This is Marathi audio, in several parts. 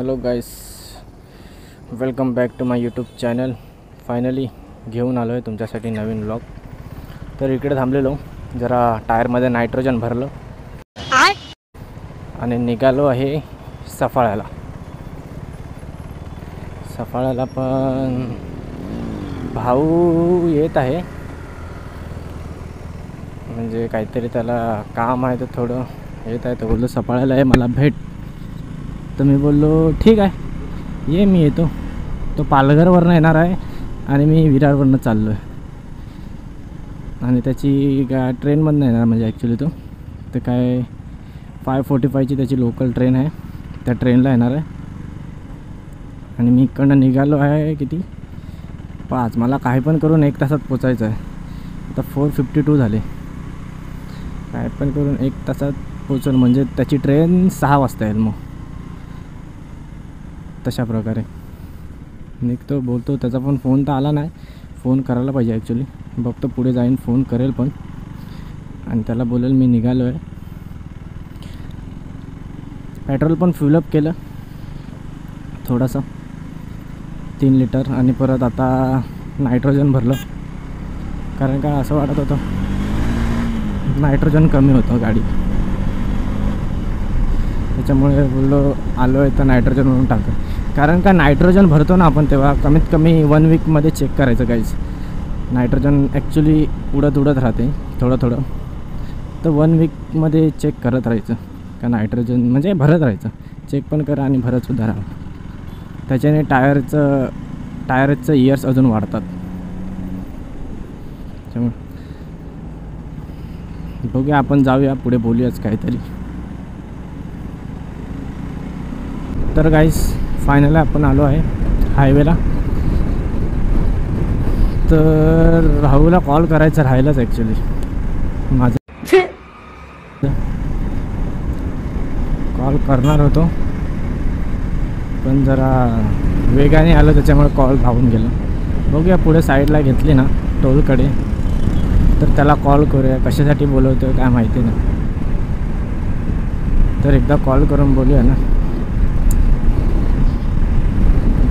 Hello guys, welcome back to my YouTube channel. Finally घेऊन आलो आहे तुमच्यासाठी नवीन व्लॉग. तर इकडे थांबलेलो, जरा टायरमध्ये नायट्रोजन भरलं आणि निघालो आहे सफाळ्याला. सफाळ्याला पण भाऊ येत आहे, म्हणजे काहीतरी त्याला काम आहे तर थोडं येत आहे. तर बोललो सफाळ्याला आहे मला भेट. तर मी बोललो ठीक आहे ये, मी येतो. तो पालघरवरनं येणार आहे आणि मी विरारवरनं चाललो आहे. आणि त्याची ट्रेनमधनं येणार, म्हणजे ॲक्च्युली तो तर काय 5:45ची त्याची लोकल ट्रेन आहे, त्या ट्रेनला येणार आहे. आणि मी इकडनं निघालो आहे किती 5, मला काही पण करून 1 तासात पोचायचं आहे. आता 4:52 झाले. काय पण करून 1 तासात पोचल, म्हणजे त्याची ट्रेन 6 वाजता येईल. मग तशा प्रकारे निघतो. बोलतो, त्याचा पण फोन तर आला नाही. फोन करायला पाहिजे ॲक्च्युली. बघतो पुढे जाईन फोन करेल पण, आणि त्याला बोलेल मी निघालो आहे. पेट्रोल पण फ्युलअप केलं थोडंसं 3 लिटर, आणि परत आता नायट्रोजन भरलं. कारण का असं वाटत होतं नायट्रोजन कमी होतं गाडी, त्याच्यामुळे बोललो आलो आहे तर नायट्रोजन म्हणून टाकतो. कारण का नायट्रोजन भरतो ना आपण, तेव्हा कमीत कमी 1 वीकमध्ये चेक करायचं काहीच. नायट्रोजन ॲक्च्युली उडत राहते थोडं थोडं, तर 1 वीकमध्ये चेक करत राहायचं का नायट्रोजन, म्हणजे भरत राहायचं. चेक पण करा आणि भरतसुद्धा राहा. त्याच्याने टायरचं इयर्स अजून वाढतात. त्यामुळे बघूया, आपण जाऊया पुढे, बोलूयाच काहीतरी. तर गाईस फायनली आपण आलो आहे हायवेला. तर राहुलला कॉल करायचं राहिलंच ॲक्च्युली. माझं कॉल करणार होतो पण जरा वेगाने आलं, त्याच्यामुळे कॉल राहून गेला. बघूया पुढे साईडला घेतली ना टोलकडे, तर त्याला कॉल करूया. कशासाठी बोलवतो काय माहिती नाही, तर एकदा कॉल करून बोलूया ना.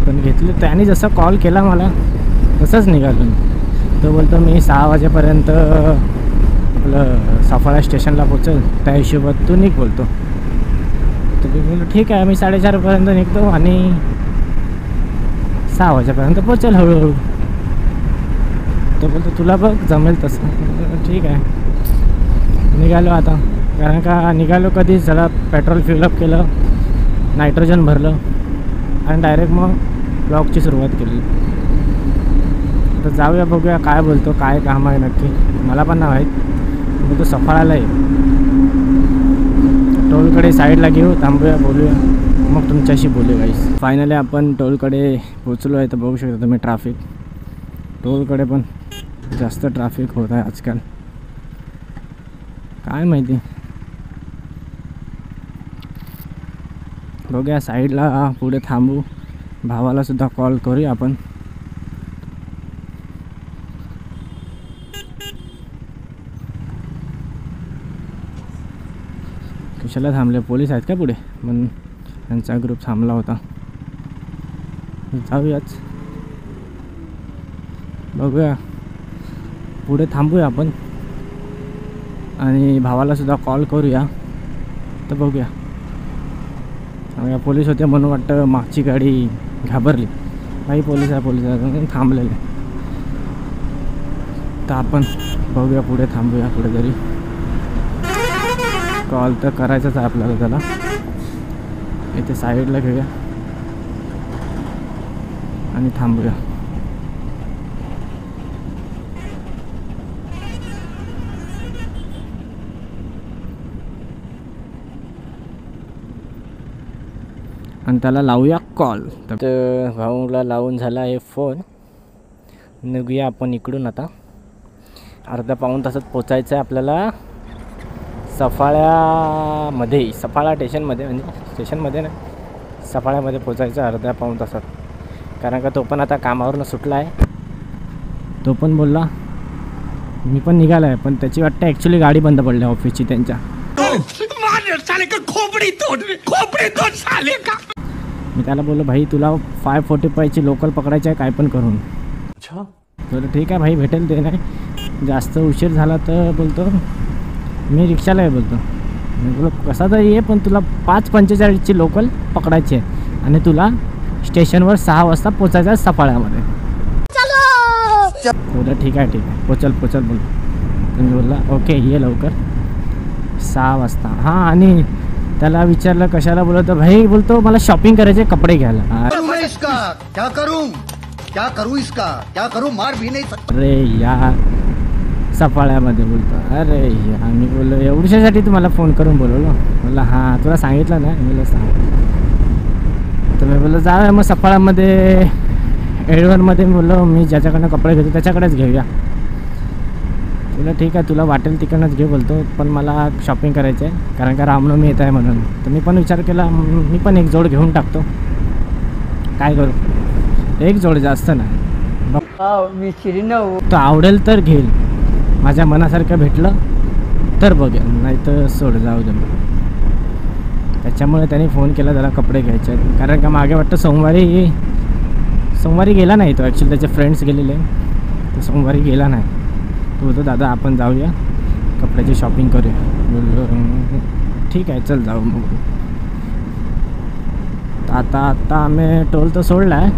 पण घेतली, त्याने जसा कॉल केला मला तसंच निघालो. तो बोलतो मी 6 वाजेपर्यंत आपलं सफाळा स्टेशनला पोचेल, त्या हिशोबात तू निघ बोलतो. तर मी बोललो ठीक आहे, मी 4:30पर्यंत निघतो आणि 6 वाजेपर्यंत पोचेल हळूहळू. तो बोलतो तुला बघ जमेल तसं. ठीक आहे, निघालो आता. कारण का निघालो कधी, जरा पेट्रोल फिलअप केलं, नायट्रोजन भरलं आणि डायरेक्ट मग ब्लॉगची सुरुवात केली. तर जाऊया, बघूया काय बोलतो, काय काम आहे नक्की, मला पण नाही माहीत. बोलतो सफाळ्याला आहे, टोलकडे साईडला घेऊ, थांबूया, बोलूया, मग तुमच्याशी बोलू गाईस. फायनली आपण टोलकडे पोचलो आहे. तर बघू शकता तुम्ही ट्रॅफिक, टोलकडे पण जास्त ट्रॅफिक होत आहे आजकाल, काय माहिती. बघूया साईडला पुढे थांबू, भावाला सुद्धा कॉल करूया आपण. कशाला थांबले, पोलीस आहेत का पुढे, म्हणून त्यांचा ग्रुप थांबला होता. जाऊयाच, बघूया पुढे थांबूया आपण आणि भावाला सुद्धा कॉल करूया. तर बघूया, पोलीस होते म्हणून वाटतं मागची गाडी घाबरली. काही पोलीस आहे थांबलेले. तर आपण बघूया पुढे, थांबूया कुठेतरी. कॉल तर करायचाच आहे आपल्याला त्याला. इथे साईडला घेऊया आणि थांबूया. आणि त्याला लावूया कॉल. तर भाऊला लावून झाला आहे फोन. निघूया आपण इकडून आता. अर्धा पाऊण तासात पोचायचं आहे आपल्याला सफाळ्यामध्ये. सफाळा स्टेशनमध्ये, म्हणजे स्टेशनमध्ये नाही, सफाळ्यामध्ये पोचायचं अर्ध्या पाऊण तासात. कारण का तो पण आता कामावरून सुटला आहे. तो पण बोलला मी पण निघाला आहे, पण त्याची वाटतं ॲक्च्युली गाडी बंद पडली ऑफिसची त्यांच्या. मी त्याला बोललो भाई तुला 545ची लोकल पकडायची आहे काय पण करून. अच्छा बोलतो ठीक आहे भाई भेटेल ते नाही जास्त उशीर झाला तर बोलतो मी रिक्षाला आहे बोलतो. मी बोललो कसा तर ये पण तुला 5:45ची लोकल पकडायची आहे आणि तुला स्टेशनवर 6 वाजता पोचायचं आहे सफाळ्यामध्ये. बोललं ठीक आहे पोचल बोलतो. तुम्ही बोलला ओके ये लवकर 6 वाजता. हां आणि त्याला विचारलं कशाला बोलतो भाई बोलतो मला शॉपिंग करायचे कपडे घ्यायला. क्या करूं मार भी नहीं सकता. अरे यार सफाळ्यामध्ये बोलतो अरे यार मी बोललो एवढ्यासाठी तुम्हाला फोन करून बोलवलो. बोलला हां तुला सांगितलं ना मला सांग. तर मी बोललो जा मग सफाळ्यामध्ये एडवनमध्ये बोललो मी ज्याच्याकडनं कपडे घेतो त्याच्याकडेच घेऊया. तुला ठीक आहे तुला वाटेल तिकडनंच घे बोलतो पण मला शॉपिंग करायचं आहे कारण का रामनवमी येत आहे म्हणून. तर मी पण विचार केला मी पण एक जोड घेऊन टाकतो काय करू एक जोड जास्त नाही तो आवडेल तर घेईल माझ्या मनासारखं भेटलं तर बघेल नाही तर सोड जाऊ दे. त्याच्यामुळे त्याने फोन केला त्याला कपडे घ्यायचे आहेत कारण का मागे वाटतं सोमवारी गेला नाही तो ॲक्च्युली त्याचे फ्रेंड्स गेलेले तर सोमवारी गेला नाही. तो बोलतो दादा आपण जाऊया कपड्याची शॉपिंग करूया. बोललो ठीक आहे चल जाऊ मग. आता आम्ही टोल तर सोडला आहे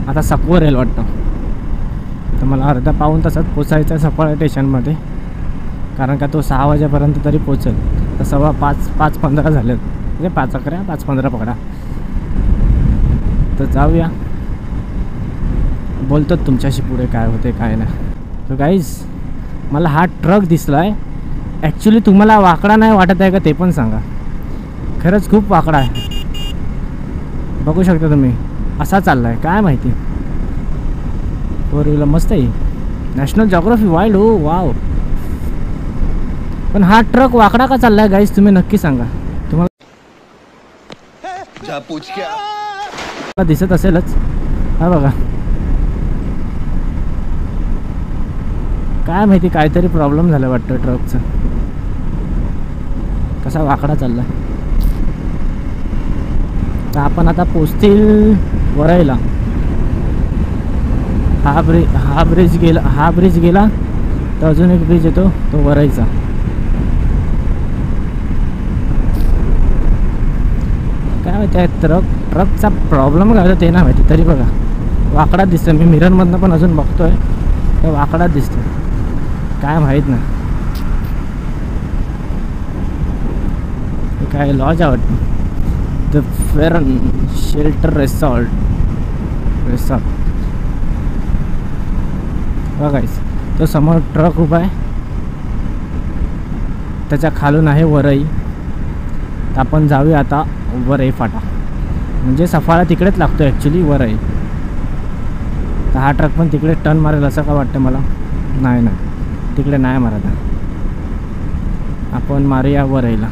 आता सकवर येईल वाटतं. तर मला अर्धा पाऊण तासात पोचायचं आहे सफाळा स्टेशनमध्ये कारण का तो 6 वाजेपर्यंत तरी पोचेल. तर 5:15 झालेत म्हणजे 5:11 5:15 पकडा. तर जाऊया बोलतो तुमच्याशी पुढे काय होते काय नाही. तर गाईज मला हा ट्रक दिसला आहे ॲक्च्युली तुम्हाला वाकडा नाही वाटत आहे का ते पण सांगा. खरंच खूप वाकडा आहे बघू शकता तुम्ही असा चालला आहे काय माहिती. 4 व्हीलर मस्त आहे नॅशनल जॉग्राफी वाईल्ड हो वाव. पण हा ट्रक वाकडा का चालला आहे गाईज तुम्ही नक्की सांगा. तुम्हाला दिसत असेलच हा बघा काय माहिती काहीतरी प्रॉब्लेम झाला वाटतं ट्रकचं कसा वाकडा चालला. तर आपण आता पोचतील वरईला. हा ब्रिज गेला तर अजून एक ब्रिज येतो तो वरईचा. काय माहिती आहे ट्रकचा प्रॉब्लेम काय होता ते नाही माहिती तरी बघा वाकडा दिसतं. मी मिररमधनं पण अजून बघतोय तर वाकडा दिसतो काय माहीत नाही. काय लॉज आहे वाटतं द फेरन शेल्टर रिसॉर्ट बघायचं. तो समोर ट्रक उभा आहे त्याच्या खालून आहे वरई. तर आपण जाऊया आता वरई फाटा म्हणजे सफाळा तिकडेच लागतो ॲक्च्युली वरई. तर हा ट्रक पण तिकडे टर्न मारेल असं का वाटतं मला. नाही तिकडे नाही मारत आपण मारूया वरईला.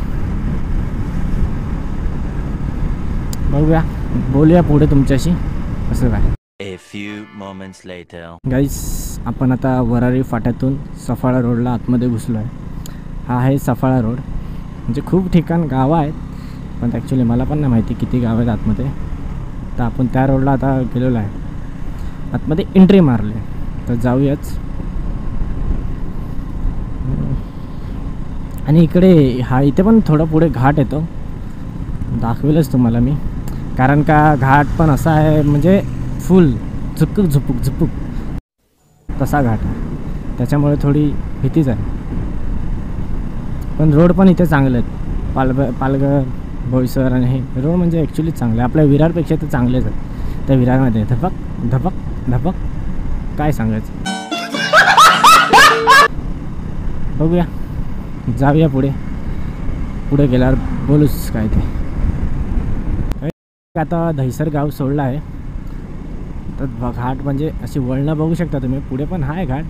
बघूया बोलूया पुढे तुमच्याशी असं काय. A few moments later. गाईस आपण आता वरारी फाट्यातून सफाळा रोडला आतमध्ये घुसलो आहे. हा आहे सफाळा रोड म्हणजे खूप ठिकाण गावं आहेत पण ॲक्च्युली मला पण नाही माहिती किती गावं आहेत आतमध्ये. तर आपण त्या रोडला आता गेलेलो आहे आतमध्ये एंट्री मारली. तर जाऊयाच. आणि इथे पण थोडं पुढे घाट येतो दाखवेलच तुम्हाला मी कारण का घाट पण असा आहे म्हणजे फुल झुपूक तसा घाट आहे त्याच्यामुळे थोडी भीतीच आहे. पण रोड पण इथे चांगले आहेत पालघर बोईसर आणि हे रोड म्हणजे ॲक्च्युली चांगले आपल्या विरारपेक्षा तर चांगलेच आहेत. त्या विरारमध्ये धपक काय सांगायचं. बघूया जाऊया पुढे गेल्यावर बोलूच काय ते. आता दहिसर गाव सोडलं आहे तर घाट म्हणजे अशी वळणं बघू शकता तुम्ही. पुढे पण आहे घाट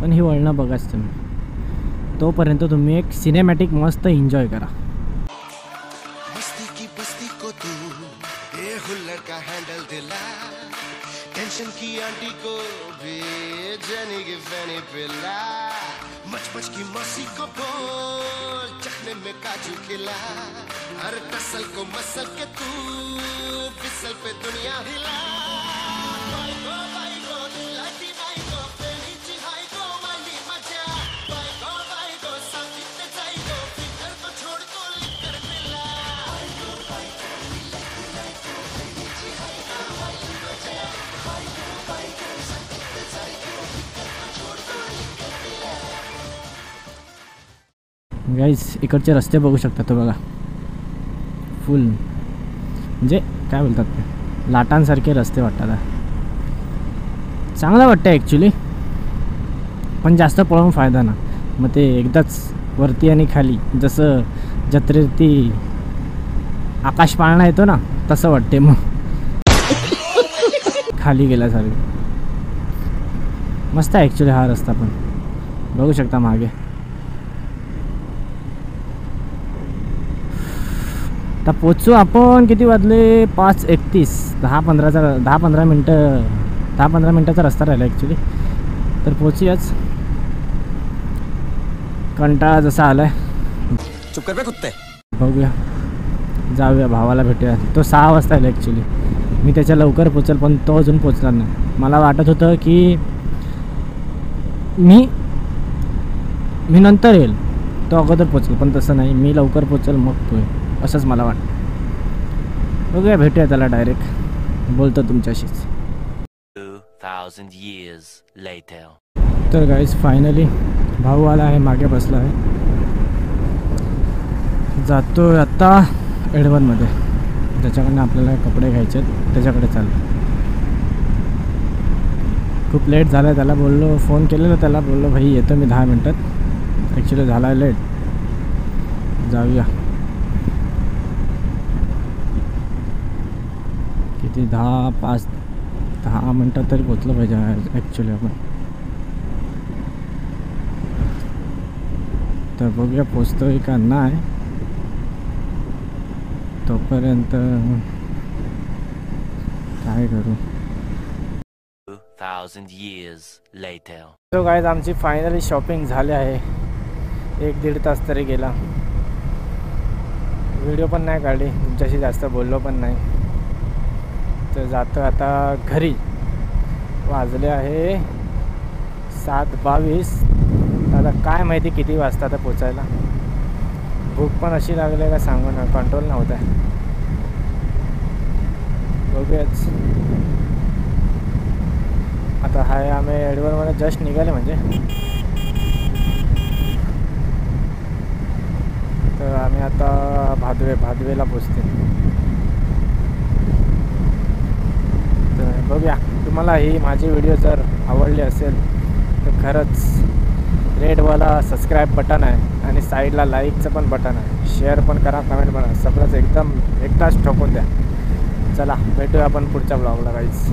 पण ही वळणं बघाच तुम्ही. तोपर्यंत तुम्ही एक सिनेमॅटिक मस्त एन्जॉय करा. मच की मौसी को बोल चखने में काजू खिला हर टसल को मसल के तू फिसल पे दुनिया हिला बाई गो लाटी बाई गो फेरी चिहाई गो वाली मजा बाई गो साथी ते जाई गो फिकर को छोड़ को लिकर मिला बाई गो लाटी गो फेरी चिहाई गो वाली मजा बाई गो साथी ते जाई गो फिकर को छोड़ को लिकर मिला. गाईस इकडचे रस्ते बघू शकता तो बघा फुल म्हणजे काय बोलतात ते लाटांसारखे रस्ते वाटतात. चांगलं वाटतं ॲक्च्युली पण जास्त पळून फायदा ना. मग ते एकदाच वरती आणि खाली जसं जत्रेवरती आकाश पाळणा येतो ना तसं वाटते मग खाली गेल्यासारखं. मस्त आहे ॲक्च्युली हा रस्ता पण बघू शकता मागे. आता पोचू आपण किती वाजले 5:31 10-15 मिनटाचा रस्ता राहिला ॲक्च्युली. तर पोचूयाच. कंटाळा जसा आलाय चुप कर बे कुत्ते. बघूया जाऊया भावाला भेटूया. तो 6 वाजता आला ॲक्च्युली. मी त्याच्या लवकर पोचेल पण तो अजून पोचला नाही. मला वाटत होतं की मी नंतर येईल तो अगोदर पोचेल पण तसं नाही. मी लवकर पोचेल मग तो येईल असंच मला वाटतं. बघूया भेटूया त्याला डायरेक्ट बोलतो तुमच्याशीच. 2000 years later. तर गाईज फायनली भाऊ आला आहे मागे बसला आहे. जातो आता एडवनमध्ये त्याच्याकडनं आपल्याला कपडे घ्यायचे आहेत त्याच्याकडे चाललो. खूप लेट झाला आहे. त्याला बोललो फोन केलेला त्याला बोललो भाई येतो मी 10 मिनटात. ॲक्च्युली झाला आहे लेट. जाऊया किती 10 मिनटात तरी पोचलं पाहिजे ॲक्च्युली आपण. तर बघूया पोचतोय का नाही. तोपर्यंत काय करू. 2000 years later. तो गाईज आमची फायनली शॉपिंग झाली आहे. 1-1.5 तास तरी गेला. व्हिडिओ पण नाही काढली तुमच्याशी जास्त बोललो पण नाही. तर जातो आता घरी. वाजले आहे 7:22. आता काय माहिती किती वाजता आता पोचायला. भूक पण अशी लागली का सांगू ना कंट्रोल नव्हता. बघूयाच आता. हाय आम्ही एडवरमध्ये जस्ट निघाले म्हणजे. तर आम्ही आता भादवेला पोचते. तर बघूया. तुम्हाला ही माझी व्हिडिओ जर आवडली असेल तर खरंच रेडवाला सबस्क्राईब बटन आहे आणि साईडला लाईकचं पण बटन आहे. शेअर पण करा कमेंट पण सगळंच एकदाच ठोकून द्या. चला भेटूया आपण पुढच्या ब्लॉगला गाईज.